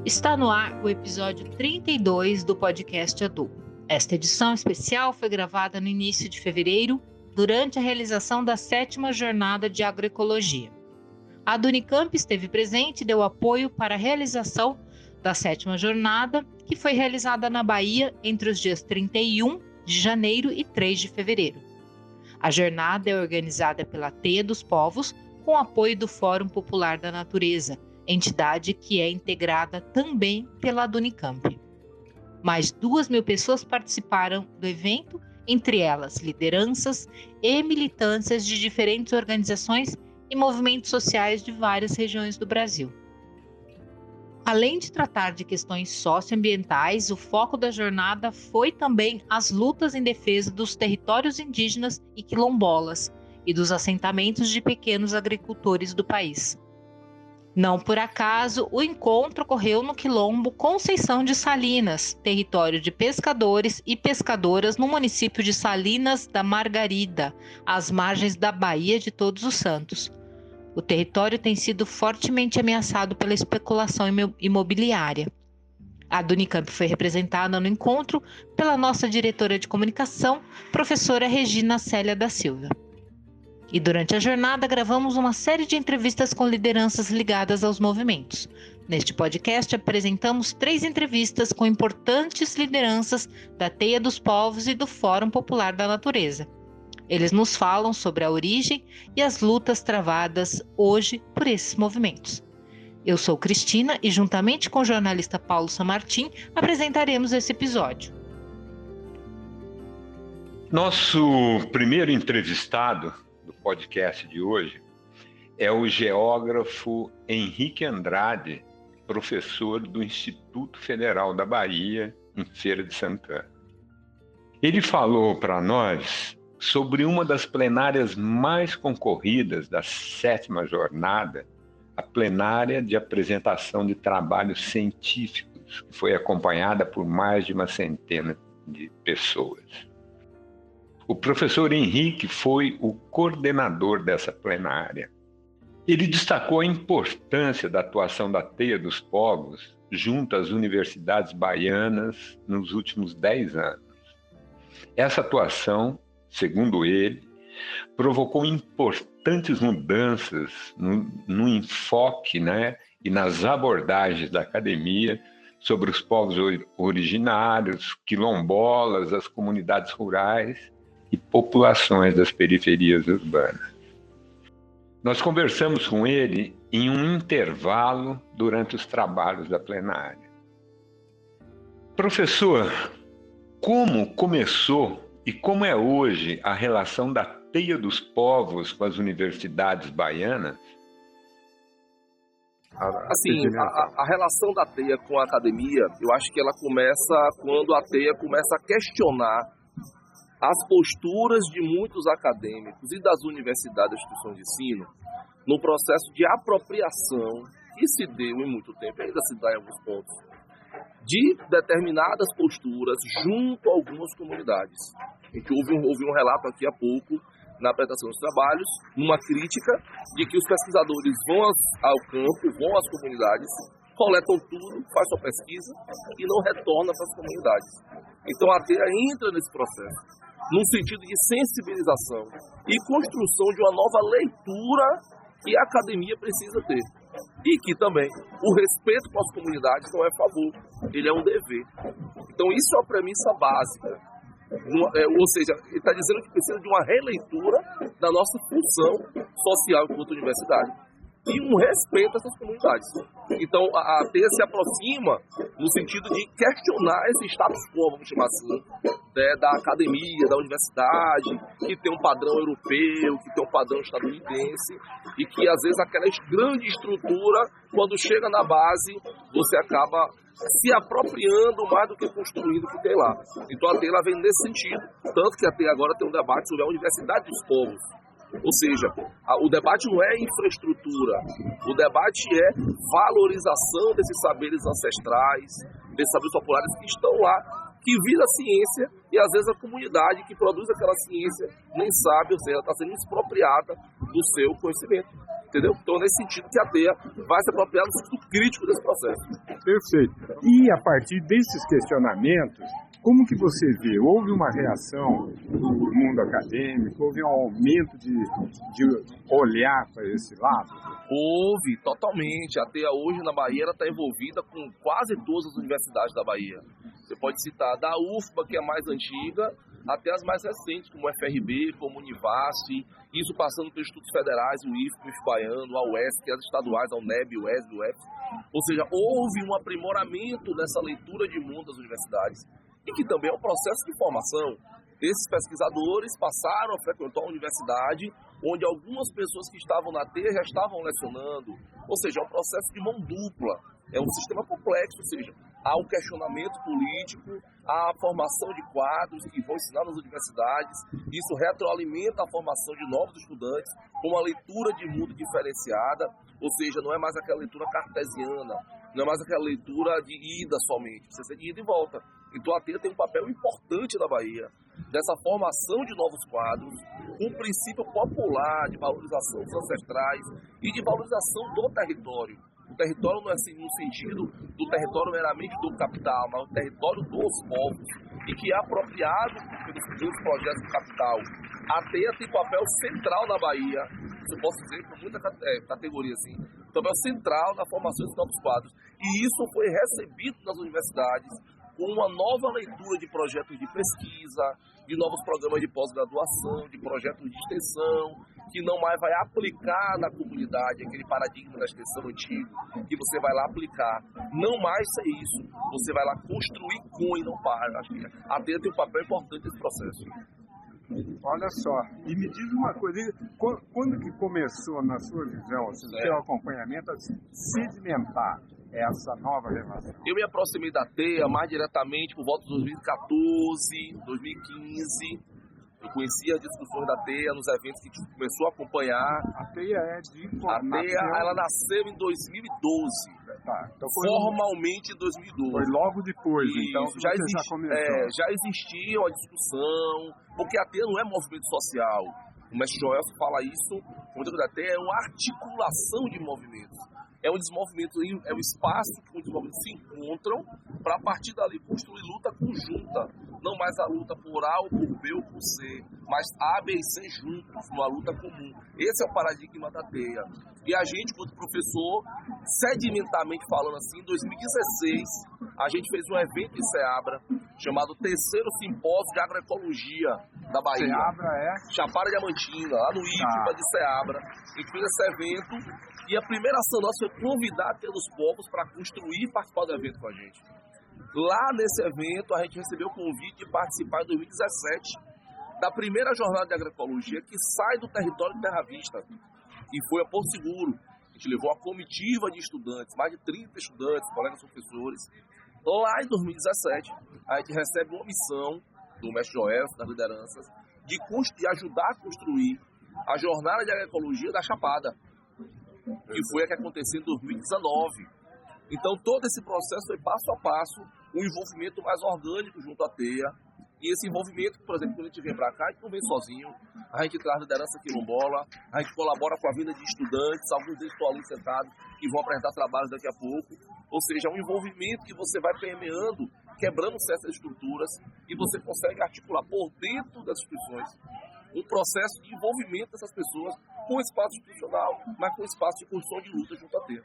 Está no ar o episódio 32 do podcast Adu. Esta edição especial foi gravada no início de fevereiro, durante a realização da 7ª Jornada de Agroecologia. A Unicamp esteve presente e deu apoio para a realização da 7ª Jornada, que foi realizada na Bahia entre os dias 31 de janeiro e 3 de fevereiro. A jornada é organizada pela Teia dos Povos, com apoio do Fórum Popular da Natureza, entidade que é integrada também pela Unicamp. Mais de 2.000 pessoas participaram do evento, entre elas lideranças e militâncias de diferentes organizações e movimentos sociais de várias regiões do Brasil. Além de tratar de questões socioambientais, o foco da jornada foi também as lutas em defesa dos territórios indígenas e quilombolas e dos assentamentos de pequenos agricultores do país. Não por acaso, o encontro ocorreu no quilombo Conceição de Salinas, território de pescadores e pescadoras no município de Salinas da Margarida, às margens da Baía de Todos os Santos. O território tem sido fortemente ameaçado pela especulação imobiliária. A Unicamp foi representada no encontro pela nossa diretora de comunicação, professora Regina Célia da Silva. E durante a jornada gravamos uma série de entrevistas com lideranças ligadas aos movimentos. Neste podcast apresentamos 3 entrevistas com importantes lideranças da Teia dos Povos e do Fórum Popular da Natureza. Eles nos falam sobre a origem e as lutas travadas hoje por esses movimentos. Eu sou Cristina e, juntamente com o jornalista Paulo Samartim, apresentaremos esse episódio. Nosso primeiro entrevistado do podcast de hoje é o geógrafo Henrique Andrade, professor do Instituto Federal da Bahia, em Feira de Santana. Ele falou para nós sobre uma das plenárias mais concorridas da 7ª Jornada, a plenária de apresentação de trabalhos científicos, que foi acompanhada por mais de uma centena de pessoas. O professor Henrique foi o coordenador dessa plenária. Ele destacou a importância da atuação da Teia dos Povos junto às universidades baianas nos últimos 10 anos. Essa atuação, segundo ele, provocou importantes mudanças no enfoque, e nas abordagens da academia sobre os povos originários, quilombolas, as comunidades rurais e populações das periferias urbanas. Nós conversamos com ele em um intervalo durante os trabalhos da plenária. Professor, como começou e como é hoje a relação da Teia dos Povos com as universidades baianas? Assim, a relação da Teia com a academia, eu acho que ela começa quando a Teia começa a questionar as posturas de muitos acadêmicos e das universidades e instituições de ensino no processo de apropriação que se deu em muito tempo, ainda se dá em alguns pontos, de determinadas posturas junto a algumas comunidades. A gente ouve um relato aqui há pouco, na apresentação dos trabalhos, uma crítica de que os pesquisadores vão ao campo, vão às comunidades, coletam tudo, faz sua pesquisa e não retorna para as comunidades. Então a Teia entra nesse processo, num sentido de sensibilização e construção de uma nova leitura que a academia precisa ter. E que também o respeito com as comunidades não é favor, ele é um dever. Então isso é a premissa básica. Ou seja, ele está dizendo que precisa de uma releitura da nossa função social enquanto universidade e um respeito a essas comunidades. Então a Teia se aproxima no sentido de questionar esse status quo, vamos chamar assim, da academia, da universidade, que tem um padrão europeu, que tem um padrão estadunidense, e que às vezes aquela grande estrutura, quando chega na base, você acaba se apropriando mais do que construindo o que tem lá. Então a Teia vem nesse sentido, tanto que a Teia agora tem um debate sobre a Universidade dos Povos. Ou seja, o debate não é infraestrutura, o debate é valorização desses saberes ancestrais, desses saberes populares que estão lá, que vira a ciência e às vezes a comunidade que produz aquela ciência nem sabe, ou seja, está sendo expropriada do seu conhecimento. Entendeu? Então, nesse sentido que a Teia vai se apropriar do sentido crítico desse processo. Perfeito. E a partir desses questionamentos, como que você vê? Houve uma reação do mundo acadêmico? Houve um aumento de olhar para esse lado? Houve, totalmente. A TEA hoje na Bahia está envolvida com quase todas as universidades da Bahia. Você pode citar da UFBA, que é a mais antiga, até as mais recentes, como o FRB, como o Univasf, isso passando pelos institutos federais, o IFP, o IFBaiano, a UESC, as estaduais, a UNEB, o ESB, o UEF. Ou seja, houve um aprimoramento dessa leitura de mundo das universidades, e que também é um processo de formação. Esses pesquisadores passaram a frequentar a universidade, onde algumas pessoas que estavam na TEA já estavam lecionando. Ou seja, é um processo de mão dupla, é um sistema complexo, ou seja, há um questionamento político, há a formação de quadros que vão ensinar nas universidades, isso retroalimenta a formação de novos estudantes com uma leitura de mundo diferenciada, ou seja, não é mais aquela leitura cartesiana, não é mais aquela leitura de ida somente, precisa ser de ida e volta. Então a TEA tem um papel importante na Bahia, dessa formação de novos quadros, com um princípio popular de valorização dos ancestrais e de valorização do território. O território não é assim, no sentido do território meramente do capital, mas o território dos povos, e que é apropriado pelos projetos do capital. A TEA tem papel central na Bahia, se eu posso dizer, com muita categoria assim, papel central na formação de novos quadros. E isso foi recebido nas universidades com uma nova leitura de projetos de pesquisa, de novos programas de pós-graduação, de projetos de extensão, que não mais vai aplicar na comunidade aquele paradigma da extensão antigo, que você vai lá aplicar. Não mais é isso. Você vai lá construir com e não para. Acho que a TEA tem um papel importante nesse processo. Olha só, e me diz uma coisa, quando que começou, na sua visão, assim, no seu acompanhamento, a sedimentar essa nova relação? Eu me aproximei da TEA mais diretamente por volta de 2014, 2015. Eu conheci as discussões da TEA nos eventos que a gente começou a acompanhar. A TEA é de informação. A TEA, ela nasceu em 2012. Tá, então formalmente em 2012. Foi logo depois, então, já existia a discussão, porque a TEA não é movimento social. O mestre Joel fala isso, o modelo da TEA é uma articulação de movimentos. É um desenvolvimento, é um espaço que os desenvolvimentos se encontram para, a partir dali, construir luta conjunta. Não mais a luta por A ou por B ou por C, mas A, B e C juntos, numa luta comum. Esse é o paradigma da TEA. E a gente, quanto professor, sedimentarmente falando assim, em 2016, a gente fez um evento em Ceabra, chamado Terceiro Simpósio de Agroecologia da Bahia. Ceabra é? Chapada Diamantina, lá no IFBA de Ceabra. A gente fez esse evento e a primeira ação nossa foi convidar a TEA dos Povos para construir e participar do evento com a gente. Lá nesse evento, a gente recebeu o convite de participar em 2017 da primeira jornada de agroecologia que sai do território de Terra Vista, e foi a Porto Seguro. A gente levou a comitiva de estudantes, mais de 30 estudantes, colegas professores. Lá em 2017, a gente recebe uma missão do mestre Joel, das lideranças, de ajudar a construir a jornada de agroecologia da Chapada, que foi a que aconteceu em 2019. Então, todo esse processo foi passo a passo, um envolvimento mais orgânico junto à TEA. E esse envolvimento, por exemplo, quando a gente vem para cá, a gente não vem sozinho, a gente traz liderança quilombola, a gente colabora com a vinda de estudantes, alguns deles estão ali sentados, que vão apresentar trabalhos daqui a pouco. Ou seja, é um envolvimento que você vai permeando, quebrando certas estruturas, e você consegue articular por dentro das instituições um processo de envolvimento dessas pessoas com o espaço institucional, mas com o espaço de construção de luta junto à TEA.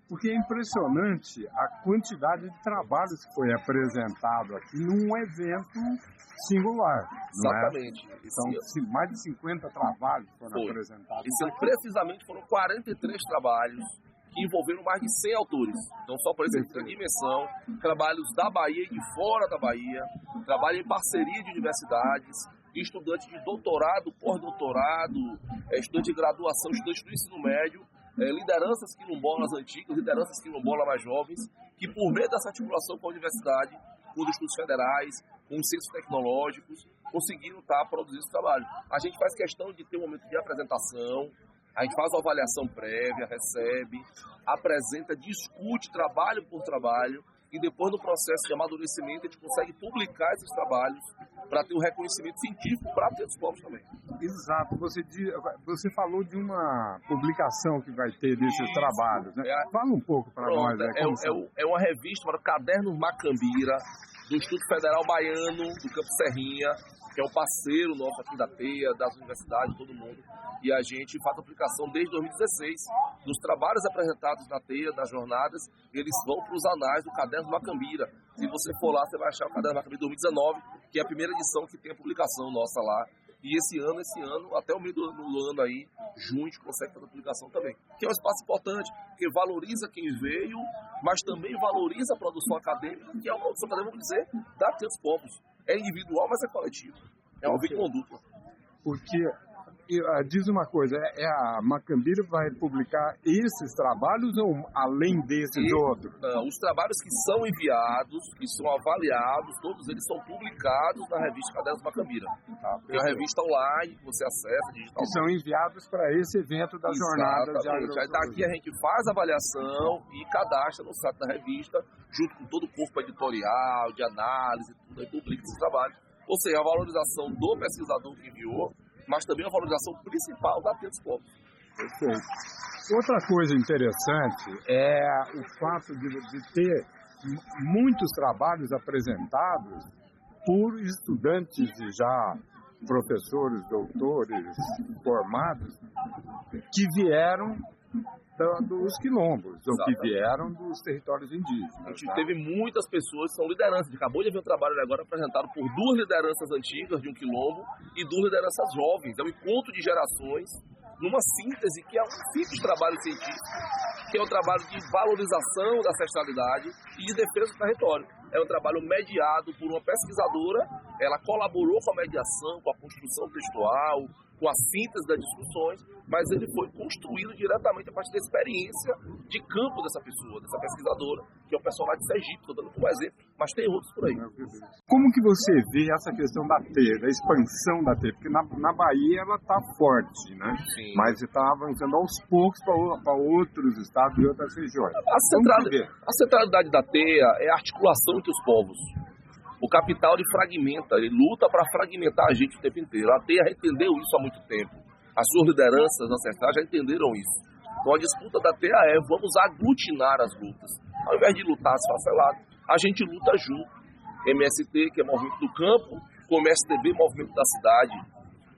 Porque é impressionante a quantidade de trabalhos que foi apresentado aqui num evento singular. Exatamente. São mais de 50 trabalhos que foram apresentados. Precisamente foram 43 trabalhos que envolveram mais de 100 autores. Então, só para essa dimensão, trabalhos da Bahia e de fora da Bahia, trabalho em parceria de universidades, estudantes de doutorado, pós-doutorado, estudante de graduação, estudante do ensino médio, lideranças quilombolas antigas, lideranças quilombolas mais jovens, que por meio dessa articulação com a universidade, com os estudos federais, com os centros tecnológicos, conseguiram estar produzindo esse trabalho. A gente faz questão de ter um momento de apresentação, a gente faz uma avaliação prévia, recebe, apresenta, discute trabalho por trabalho, e depois do processo de amadurecimento a gente consegue publicar esses trabalhos para ter um reconhecimento científico para ter os povos também. Exato. Você falou de uma publicação que vai ter desses trabalhos, né? Fala um pouco para nós. É uma revista chamada Cadernos Macambira, do Instituto Federal Baiano, do Campo Serrinha, que é um parceiro nosso aqui da TEIA, das universidades, todo mundo. E a gente faz a aplicação desde 2016. Dos trabalhos apresentados na TEIA, das jornadas, eles vão para os anais do Caderno Macambira. Se você for lá, você vai achar o Caderno Macambira 2019, que é a primeira edição que tem a publicação nossa lá. E esse ano, até o meio do ano aí, junho, a gente consegue fazer a publicação também. Que é um espaço importante, porque valoriza quem veio, mas também valoriza a produção acadêmica, que é uma produção acadêmica, vamos dizer, da Teia dos Povos. É individual, mas é coletivo. É uma via de conduta. Porque, diz uma coisa, a Macambira vai publicar esses trabalhos ou além desses outros? Não, os trabalhos que são enviados, que são avaliados, todos eles são publicados na revista Cadernos Macambira. Tem uma revista online que você acessa, digital. Que são enviados para esse evento da jornada de agroecologia. Aí daqui a gente faz a avaliação e cadastra no site da revista, junto com todo o corpo editorial, de análise, tudo, aí publica esses trabalhos. Ou seja, a valorização do pesquisador que enviou, mas também a valorização principal da Teia dos Povos. Perfeito. Outra coisa interessante é o fato de ter muitos trabalhos apresentados por estudantes e já professores, doutores formados que vieram dos quilombos, ou que vieram dos territórios indígenas. A gente teve muitas pessoas que são lideranças. A gente acabou de ver um trabalho agora apresentado por 2 lideranças antigas de um quilombo e 2 lideranças jovens. É um encontro de gerações numa síntese que é um simples trabalho científico, que é um trabalho de valorização da ancestralidade e de defesa do território. É um trabalho mediado por uma pesquisadora, ela colaborou com a mediação, com a construção textual, com a síntese das discussões, mas ele foi construído diretamente a partir da experiência de campo dessa pessoa, dessa pesquisadora, que é o pessoal lá de Sergipe, estou dando como exemplo, mas tem outros por aí. Como que você vê essa questão da teia, da expansão da teia? Porque na Bahia ela está forte, né? Sim. Mas está avançando aos poucos para outros estados e outras regiões. A centralidade da teia é a articulação entre os povos. O capital ele fragmenta, ele luta para fragmentar a gente o tempo inteiro. A teia já entendeu isso há muito tempo. As suas lideranças ancestrais já entenderam isso. Então a disputa da teia é vamos aglutinar as lutas. Ao invés de lutar esfacelado, a gente luta junto. MST, que é Movimento do Campo, com o MSTB, Movimento da Cidade.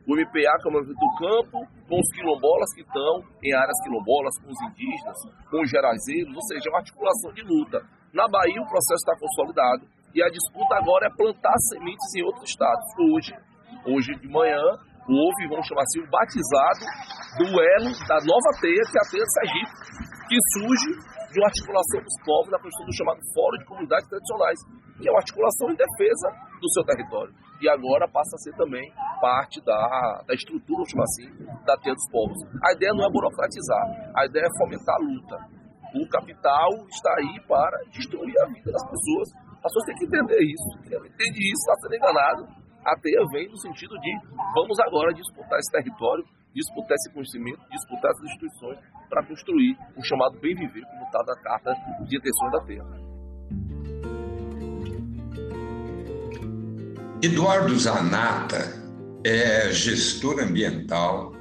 O MPA, que é o Movimento do Campo, com os quilombolas que estão em áreas quilombolas, com os indígenas, com os gerazeiros, ou seja, é uma articulação de luta. Na Bahia o processo está consolidado. E a disputa agora é plantar sementes em outros estados. Hoje de manhã, houve, vamos chamar assim, o batizado do elo da nova teia, que é a teia de Sergipe, que surge de uma articulação dos povos na questão do chamado Fórum de Comunidades Tradicionais, que é uma articulação em defesa do seu território. E agora passa a ser também parte da estrutura, vamos chamar assim, da teia dos povos. A ideia não é burocratizar, a ideia é fomentar a luta. O capital está aí para destruir a vida das pessoas. As pessoas têm que entender isso. Quem não entende isso está sendo enganado. A teia vem no sentido de vamos agora disputar esse território, disputar esse conhecimento, disputar essas instituições para construir o chamado bem viver, como está na carta de intenções da teia. Eduardo Zanata é gestor ambiental,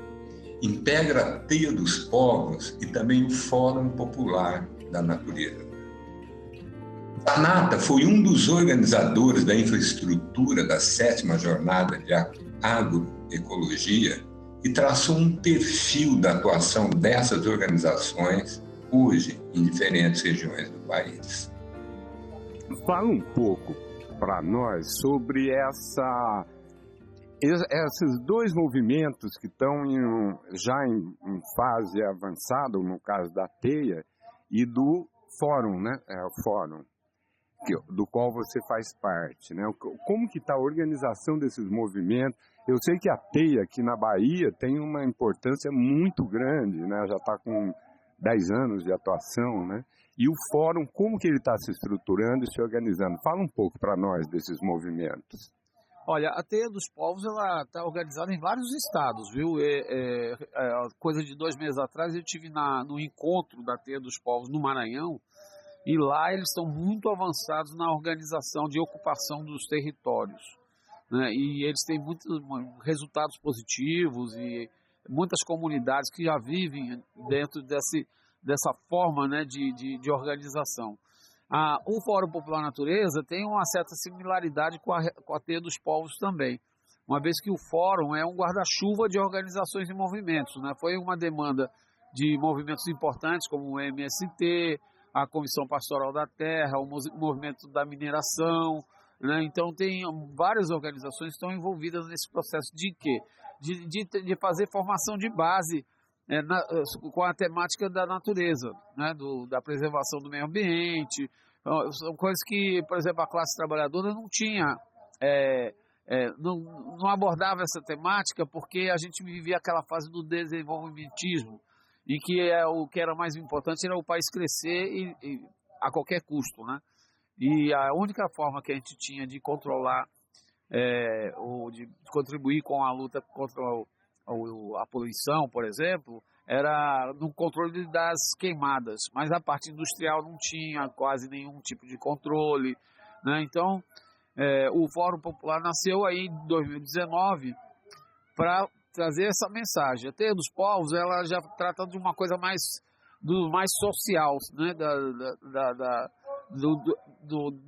integra a Teia dos Povos e também o Fórum Popular da Natureza. Zanata foi um dos organizadores da infraestrutura da 7ª Jornada de Agroecologia e traçou um perfil da atuação dessas organizações hoje em diferentes regiões do país. Fala um pouco para nós sobre esses 2 movimentos que estão já em fase avançada, no caso da teia, e do fórum, né? O fórum, do qual você faz parte, né? Como que está a organização desses movimentos? Eu sei que a teia aqui na Bahia tem uma importância muito grande, né? Já está com 10 anos de atuação, né? E o fórum, como que ele está se estruturando e se organizando? Fala um pouco para nós desses movimentos. Olha, a Teia dos Povos ela está organizada em vários estados, viu? Coisa de 2 meses atrás eu estive no encontro da Teia dos Povos no Maranhão E lá eles estão muito avançados na organização de ocupação dos territórios, né? E eles têm muitos resultados positivos e muitas comunidades que já vivem dentro dessa forma, né, de organização. O Fórum Popular Natureza tem uma certa similaridade com a Teia dos Povos também, uma vez que o Fórum é um guarda-chuva de organizações e movimentos, né? Foi uma demanda de movimentos importantes como o MST, a Comissão Pastoral da Terra, o movimento da mineração, né? Então tem várias organizações que estão envolvidas nesse processo de quê? De fazer formação de base com a temática da natureza, né? Da preservação do meio ambiente. São coisas que, por exemplo, a classe trabalhadora não tinha, não abordava essa temática porque a gente vivia aquela fase do desenvolvimentismo, em que o que era mais importante era o país crescer a qualquer custo, né? E a única forma que a gente tinha de controlar ou de contribuir com a luta contra a poluição, por exemplo, era no controle das queimadas, mas a parte industrial não tinha quase nenhum tipo de controle, né? Então, o Fórum Popular nasceu aí em 2019 para trazer essa mensagem. A Teia dos Povos, ela já trata de uma coisa mais social, né?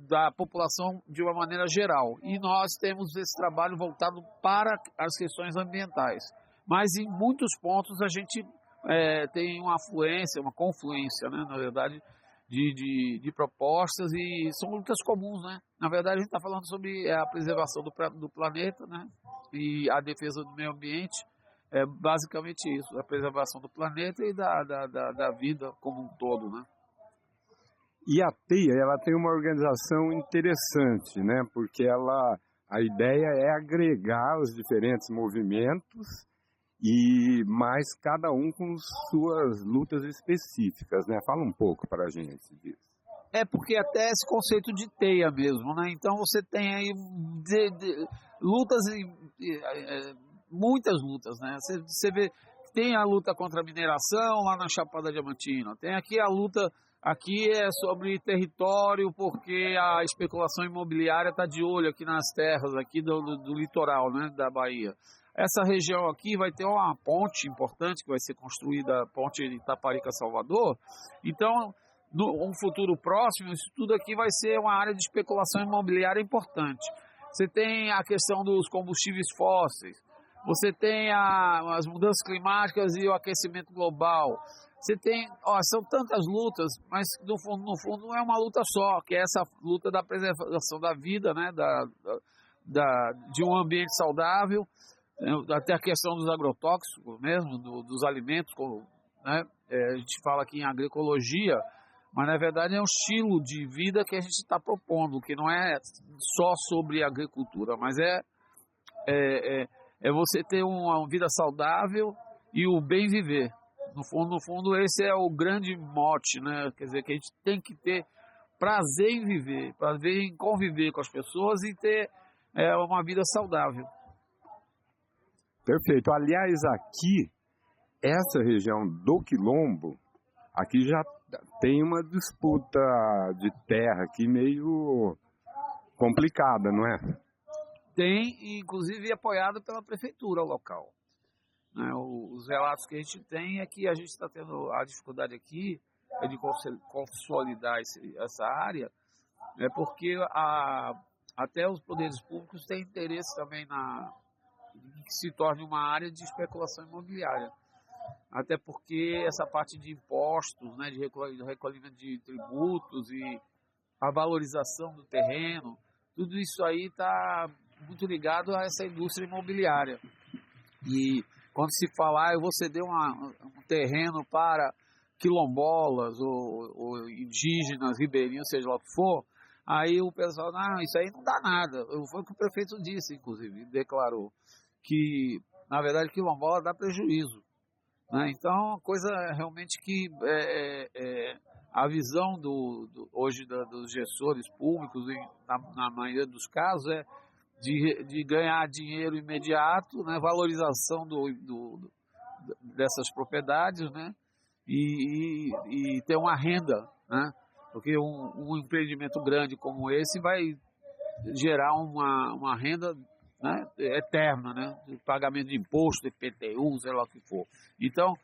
Da população de uma maneira geral. E nós temos esse trabalho voltado para as questões ambientais. Mas em muitos pontos a gente tem uma afluência, uma confluência, né? Na verdade, de propostas, e são lutas comuns, né? Na verdade, a gente está falando sobre a preservação do planeta, né? E a defesa do meio ambiente. É basicamente isso, a preservação do planeta e da vida como um todo, né? E a Teia, ela tem uma organização interessante, né? Porque a ideia é agregar os diferentes movimentos e mais cada um com suas lutas específicas, né? Fala um pouco para a gente disso. Porque até esse conceito de teia mesmo, né? Então você tem aí lutas, muitas lutas, né? Você vê, tem a luta contra a mineração lá na Chapada Diamantina, tem aqui a luta, aqui é sobre território, porque a especulação imobiliária está de olho aqui nas terras aqui do litoral, né, da Bahia. Essa região aqui vai ter uma ponte importante que vai ser construída, a ponte de Itaparica-Salvador. Então, um futuro próximo, isso tudo aqui vai ser uma área de especulação imobiliária importante. Você tem a questão dos combustíveis fósseis, você tem as mudanças climáticas e o aquecimento global. Você tem, são tantas lutas, mas no fundo não é uma luta só, que é essa luta da preservação da vida, né, de um ambiente saudável, até a questão dos agrotóxicos mesmo, dos alimentos, né? A gente fala aqui em agroecologia, mas na verdade é um estilo de vida que a gente está propondo, que não é só sobre agricultura, mas é você ter uma vida saudável e o bem viver. No fundo, esse é o grande mote, né? Quer dizer, que a gente tem que ter prazer em viver, prazer em conviver com as pessoas e ter uma vida saudável. Perfeito. Aliás, aqui, essa região do Quilombo, aqui já tem uma disputa de terra aqui meio complicada, não é? Tem, inclusive apoiado pela prefeitura local. Os relatos que a gente tem é que a gente está tendo a dificuldade aqui de consolidar essa área, porque até os poderes públicos têm interesse também que se torne uma área de especulação imobiliária. Até porque essa parte de impostos, né, de recolhimento de tributos e a valorização do terreno, tudo isso aí está muito ligado a essa indústria imobiliária. E quando se falar, eu vou ceder um terreno para quilombolas ou indígenas, ribeirinhos, seja lá o que for, aí o pessoal, não, isso aí não dá nada. Foi o que o prefeito disse, inclusive, declarou que, na verdade, quilombola dá prejuízo, né? Então, a coisa realmente que a visão hoje dos gestores públicos, na maioria dos casos, é de ganhar dinheiro imediato, né, valorização dessas propriedades, né, e ter uma renda, né, Porque um empreendimento grande como esse vai gerar uma renda, né, eterna, né, de pagamento de imposto, IPTU, sei lá o que for. Então,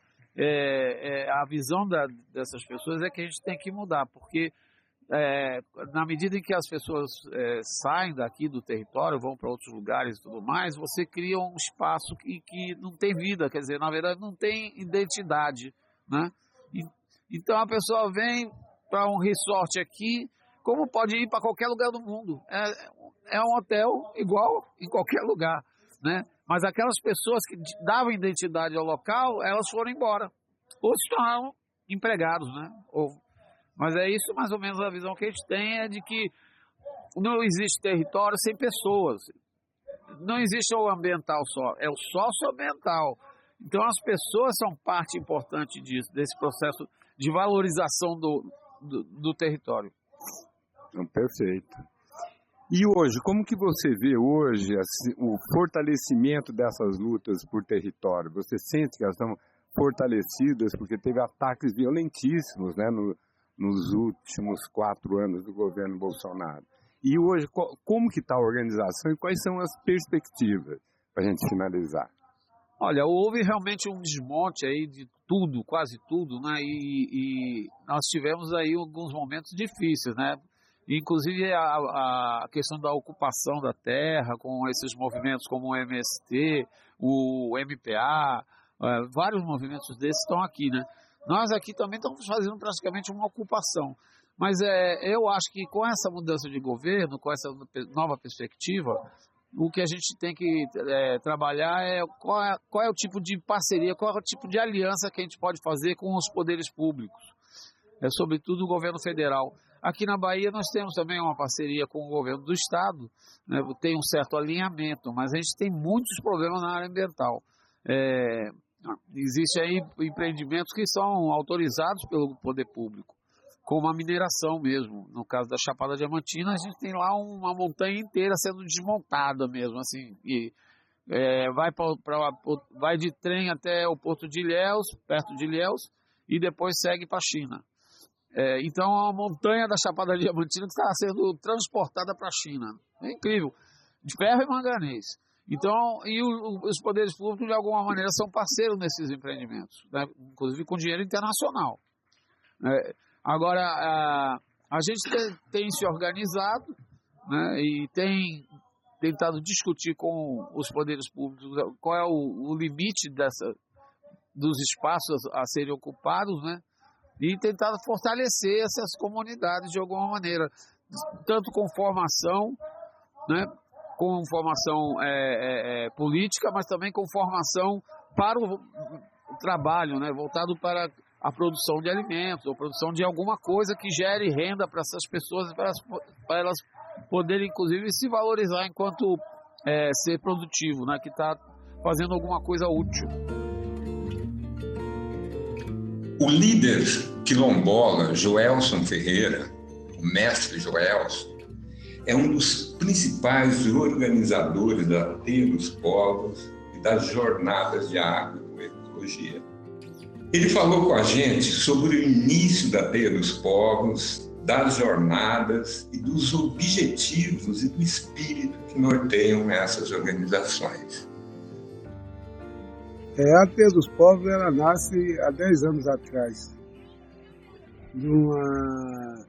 a visão dessas pessoas é que a gente tem que mudar, porque na medida em que as pessoas saem daqui do território, vão para outros lugares e tudo mais, você cria um espaço que não tem vida, quer dizer, na verdade não tem identidade, né? Então a pessoa vem para um resort aqui, como pode ir para qualquer lugar do mundo. É um hotel igual em qualquer lugar, né? Mas aquelas pessoas que davam identidade ao local, elas foram embora. Ou se tornaram empregados, né? Mas é isso mais ou menos a visão que a gente tem, é de que não existe território sem pessoas. Não existe o ambiental só, é o socioambiental. Então as pessoas são parte importante disso, desse processo de valorização do território. Perfeito. E hoje, como que você vê hoje o fortalecimento dessas lutas por território? Você sente que elas estão fortalecidas porque teve ataques violentíssimos, né, nos últimos 4 anos do governo Bolsonaro? E hoje, como que está a organização e quais são as perspectivas para a gente finalizar? Olha, houve realmente um desmonte aí de tudo, quase tudo, né? E nós tivemos aí alguns momentos difíceis, né? Inclusive a questão da ocupação da terra, com esses movimentos como o MST, o MPA, vários movimentos desses estão aqui, né? Nós aqui também estamos fazendo praticamente uma ocupação. Mas eu acho que com essa mudança de governo, com essa nova perspectiva, o que a gente tem que trabalhar é qual é o tipo de parceria, qual é o tipo de aliança que a gente pode fazer com os poderes públicos, sobretudo o governo federal. Aqui na Bahia nós temos também uma parceria com o governo do estado, né? Tem um certo alinhamento, mas a gente tem muitos problemas na área ambiental. Existem aí empreendimentos que são autorizados pelo poder público, como a mineração mesmo. No caso da Chapada Diamantina, a gente tem lá uma montanha inteira sendo desmontada mesmo, assim, e vai de trem até o porto de Ilhéus, perto de Ilhéus, e depois segue para a China. Então, a montanha da Chapada Diamantina que está sendo transportada para a China. É incrível, de ferro e manganês. Então, os poderes públicos, de alguma maneira, são parceiros nesses empreendimentos, né? Inclusive com dinheiro internacional. Agora, a gente tem se organizado, né, e tem tentado discutir com os poderes públicos qual é o limite dos espaços a serem ocupados, né, e tentado fortalecer essas comunidades de alguma maneira, tanto com formação, né, com formação política, mas também com formação para o trabalho, né, voltado para a produção de alimentos, ou produção de alguma coisa que gere renda para essas pessoas, para elas poderem, inclusive, se valorizar enquanto ser produtivo, né, que está fazendo alguma coisa útil. O líder quilombola, Joelson Ferreira, o mestre Joelson, é um dos principais organizadores da Teia dos Povos e das Jornadas de Agroecologia. Ele falou com a gente sobre o início da Teia dos Povos, das jornadas e dos objetivos e do espírito que norteiam essas organizações. A Teia dos Povos, ela nasce há 10 anos atrás, de uma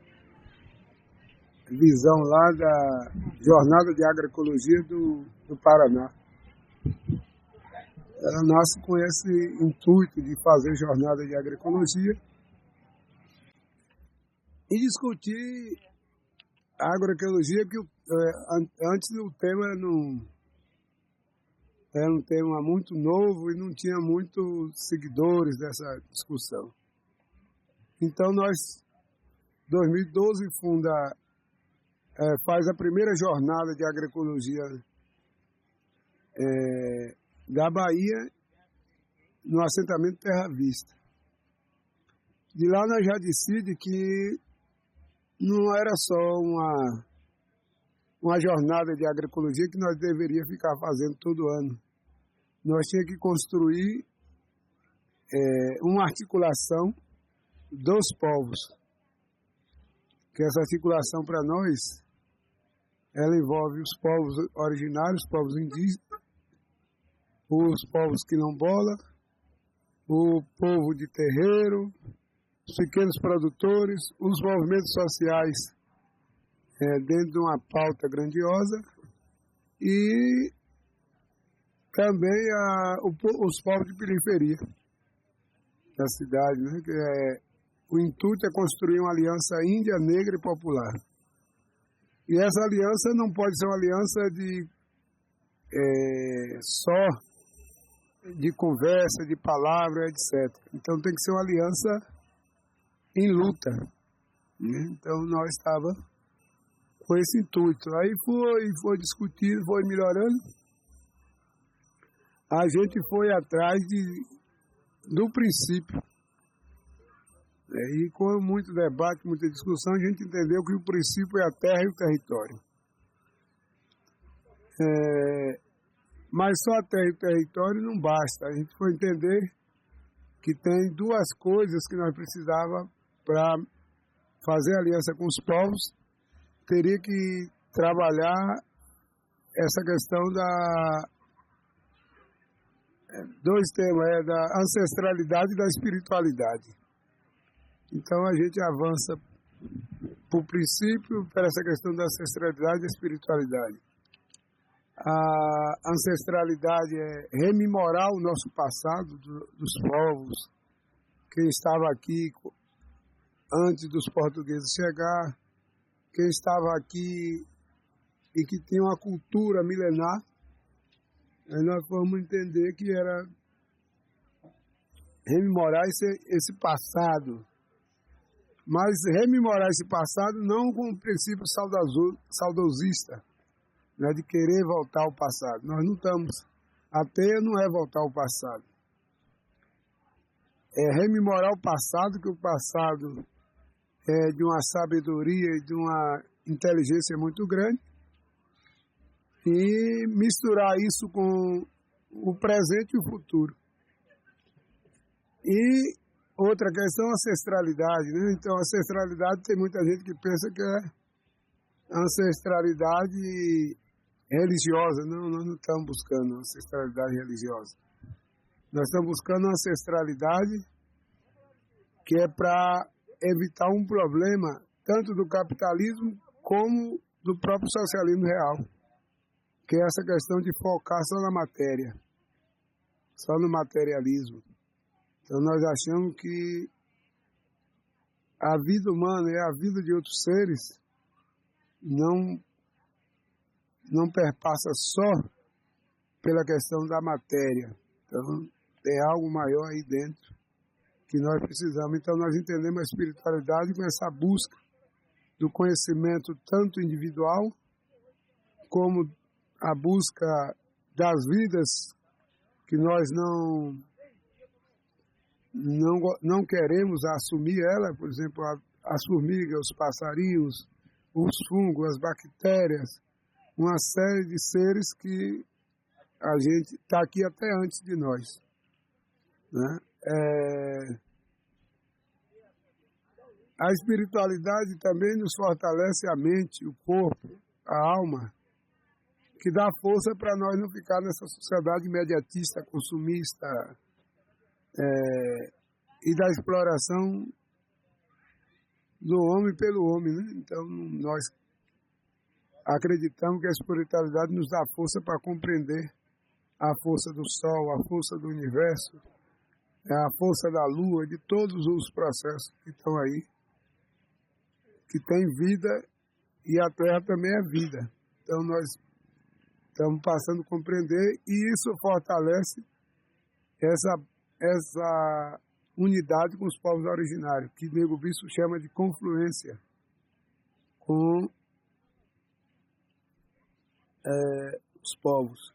visão lá da Jornada de Agroecologia do Paraná. Ela nasce com esse intuito de fazer jornada de agroecologia e discutir a agroecologia, que antes o tema era um tema muito novo e não tinha muitos seguidores dessa discussão. Então nós, em 2012, faz a primeira jornada de agroecologia da Bahia, no assentamento Terra Vista. De lá nós já decidimos que não era só uma jornada de agroecologia que nós deveríamos ficar fazendo todo ano. Nós tínhamos que construir uma articulação dos povos. que essa articulação para nós, ela envolve os povos originários, os povos indígenas, os povos quilombola, o povo de terreiro, os pequenos produtores, os movimentos sociais dentro de uma pauta grandiosa e também os povos de periferia da cidade, né? O intuito é construir uma aliança índia, negra e popular. E essa aliança não pode ser uma aliança só de conversa, de palavra, etc. Então tem que ser uma aliança em luta, né? Então nós estávamos com esse intuito. Aí foi discutido, foi melhorando. A gente foi atrás do princípio. E com muito debate, muita discussão, a gente entendeu que o princípio é a terra e o território. Mas só a terra e o território não basta. A gente foi entender que tem duas coisas que nós precisávamos para fazer aliança com os povos. Teria que trabalhar essa questão dois temas, da ancestralidade e da espiritualidade. Então a gente avança por princípio para essa questão da ancestralidade e da espiritualidade. A ancestralidade é rememorar o nosso passado dos povos, quem estava aqui antes dos portugueses chegar, quem estava aqui e que tinha uma cultura milenar. Aí nós vamos entender que era rememorar esse passado. Mas rememorar esse passado não com o princípio saudosista, né, de querer voltar ao passado. Nós não estamos... A teia não é voltar ao passado. É rememorar o passado, que o passado é de uma sabedoria e de uma inteligência muito grande, e misturar isso com o presente e o futuro. E outra questão, ancestralidade, né? Então, ancestralidade, tem muita gente que pensa que é ancestralidade religiosa. Não, nós não estamos buscando ancestralidade religiosa. Nós estamos buscando ancestralidade que é para evitar um problema tanto do capitalismo como do próprio socialismo real, que é essa questão de focar só na matéria, só no materialismo. Então nós achamos que a vida humana e a vida de outros seres não perpassa só pela questão da matéria. Então tem algo maior aí dentro que nós precisamos. Então nós entendemos a espiritualidade com essa busca do conhecimento tanto individual como a busca das vidas que nós não queremos assumir ela, por exemplo, as formigas, os passarinhos, os fungos, as bactérias, uma série de seres que a gente está aqui até antes de nós, né? A espiritualidade também nos fortalece a mente, o corpo, a alma, que dá força para nós não ficar nessa sociedade imediatista, consumista, e da exploração do homem pelo homem, né? Então, nós acreditamos que a espiritualidade nos dá força para compreender a força do Sol, a força do Universo, a força da Lua, de todos os processos que estão aí, que tem vida, e a Terra também é vida. Então, nós estamos passando a compreender, e isso fortalece essa unidade com os povos originários, que Nego Bispo chama de confluência com os povos.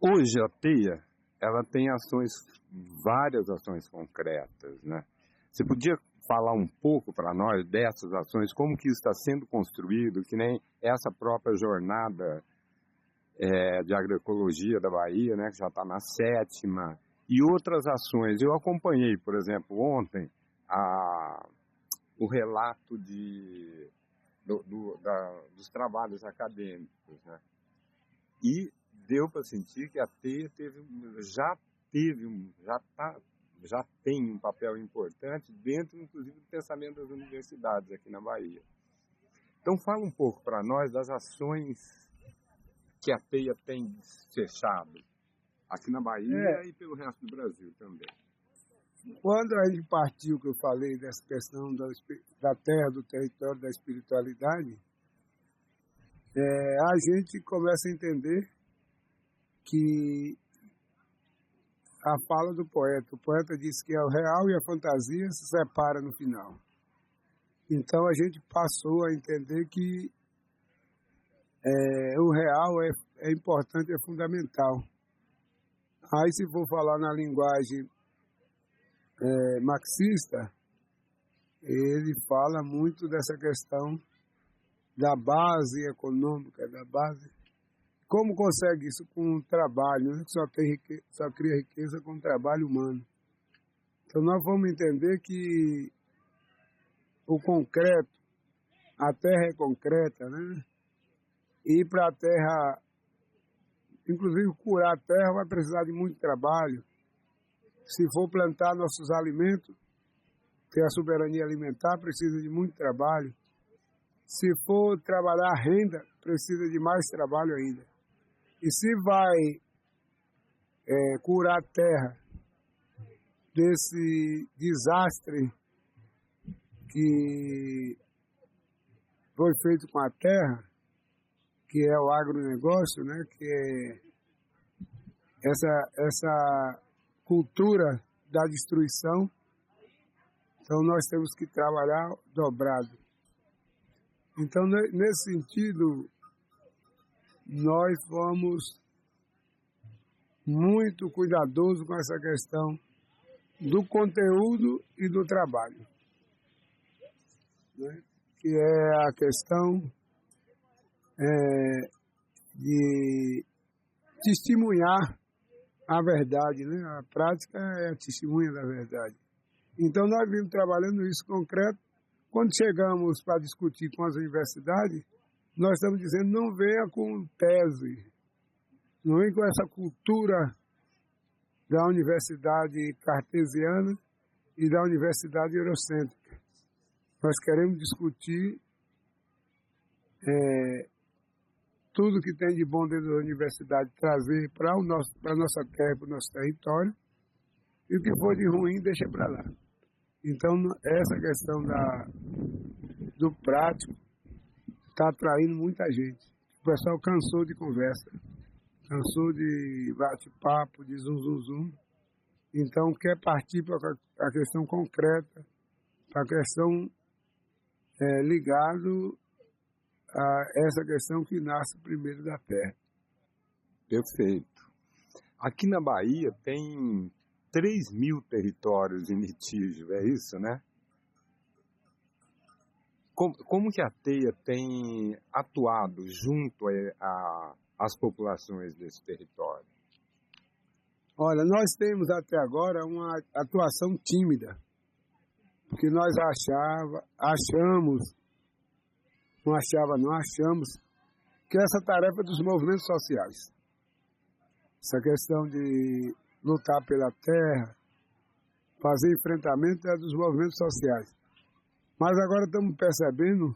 Hoje a teia, ela tem várias ações concretas, né? Você podia falar um pouco para nós dessas ações, como que isso está sendo construído, que nem essa própria jornada de agroecologia da Bahia, né, que já está na 7ª, e outras ações. Eu acompanhei, por exemplo, ontem, o relato dos trabalhos acadêmicos, né? E deu para sentir que a TEIA já tem um papel importante dentro, inclusive, do pensamento das universidades aqui na Bahia. Então, fala um pouco para nós das ações que a TEIA tem fechado aqui na Bahia e pelo resto do Brasil também. Quando a gente partiu, que eu falei dessa questão da terra, do território, da espiritualidade, a gente começa a entender que a fala do poeta, o poeta disse que o real e a fantasia se separam no final. Então a gente passou a entender que o real é importante, é fundamental. Aí, se for falar na linguagem marxista, ele fala muito dessa questão da base econômica, da base. Como consegue isso? Com o trabalho, né? Só cria riqueza com o trabalho humano. Então nós vamos entender que o concreto, a terra é concreta, né? Ir para a terra, inclusive curar a terra, vai precisar de muito trabalho. Se for plantar nossos alimentos, ter a soberania alimentar, precisa de muito trabalho. Se for trabalhar a renda, precisa de mais trabalho ainda. E se vai curar a terra desse desastre que foi feito com a terra, que é o agronegócio, né? Que é essa cultura da destruição, então nós temos que trabalhar dobrado. Então, nesse sentido, nós fomos muito cuidadosos com essa questão do conteúdo e do trabalho, né? Que é a questão de testemunhar a verdade, né? A prática é a testemunha da verdade. Então, nós vimos trabalhando isso concreto. Quando chegamos para discutir com as universidades, nós estamos dizendo, não venha com tese, não venha com essa cultura da universidade cartesiana e da universidade eurocêntrica. Nós queremos discutir tudo que tem de bom dentro da universidade, trazer para a nossa terra, para o nosso território, e o que for de ruim, deixa para lá. Então, essa questão do prático está atraindo muita gente. O pessoal cansou de conversa, cansou de bate-papo, de zum. Então, quer partir para a questão concreta, para a questão ligado a essa questão que nasce primeiro da terra. Perfeito. Aqui na Bahia tem 3.000 territórios em litígio, é isso, né? Como que a TEIA tem atuado junto às populações desse território? Olha, nós temos até agora uma atuação tímida, porque nós achamos que essa tarefa é dos movimentos sociais. Essa questão de lutar pela terra, fazer enfrentamento é dos movimentos sociais. Mas agora estamos percebendo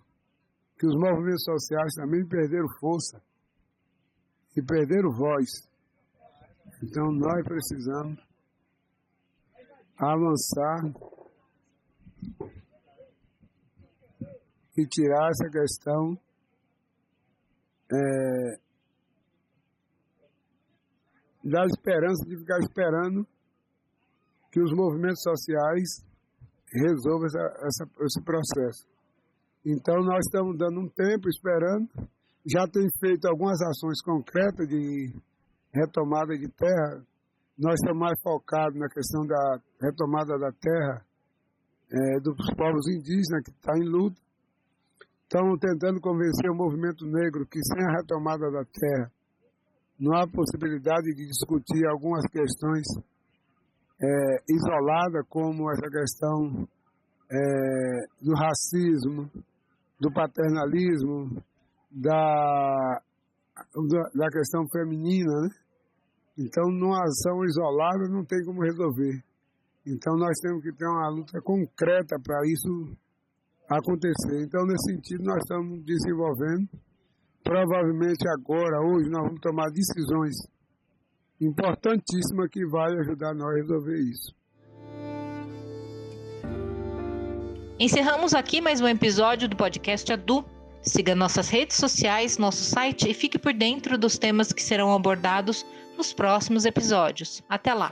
que os movimentos sociais também perderam força e perderam voz. Então nós precisamos avançar e tirar essa questão da esperança de ficar esperando que os movimentos sociais resolvam esse processo. Então, nós estamos dando um tempo esperando, já tem feito algumas ações concretas de retomada de terra. Nós estamos mais focados na questão da retomada da terra dos povos indígenas, que está em luta. Estamos tentando convencer o movimento negro que sem a retomada da terra não há possibilidade de discutir algumas questões isoladas, como essa questão do racismo, do paternalismo, da questão feminina, né? Então, numa ação isolada não tem como resolver. Então, nós temos que ter uma luta concreta para isso acontecer. Então, nesse sentido, nós estamos desenvolvendo. Provavelmente agora, hoje, nós vamos tomar decisões importantíssimas que vai ajudar nós a resolver isso. Encerramos aqui mais um episódio do podcast ADU. Siga nossas redes sociais, nosso site e fique por dentro dos temas que serão abordados nos próximos episódios. Até lá!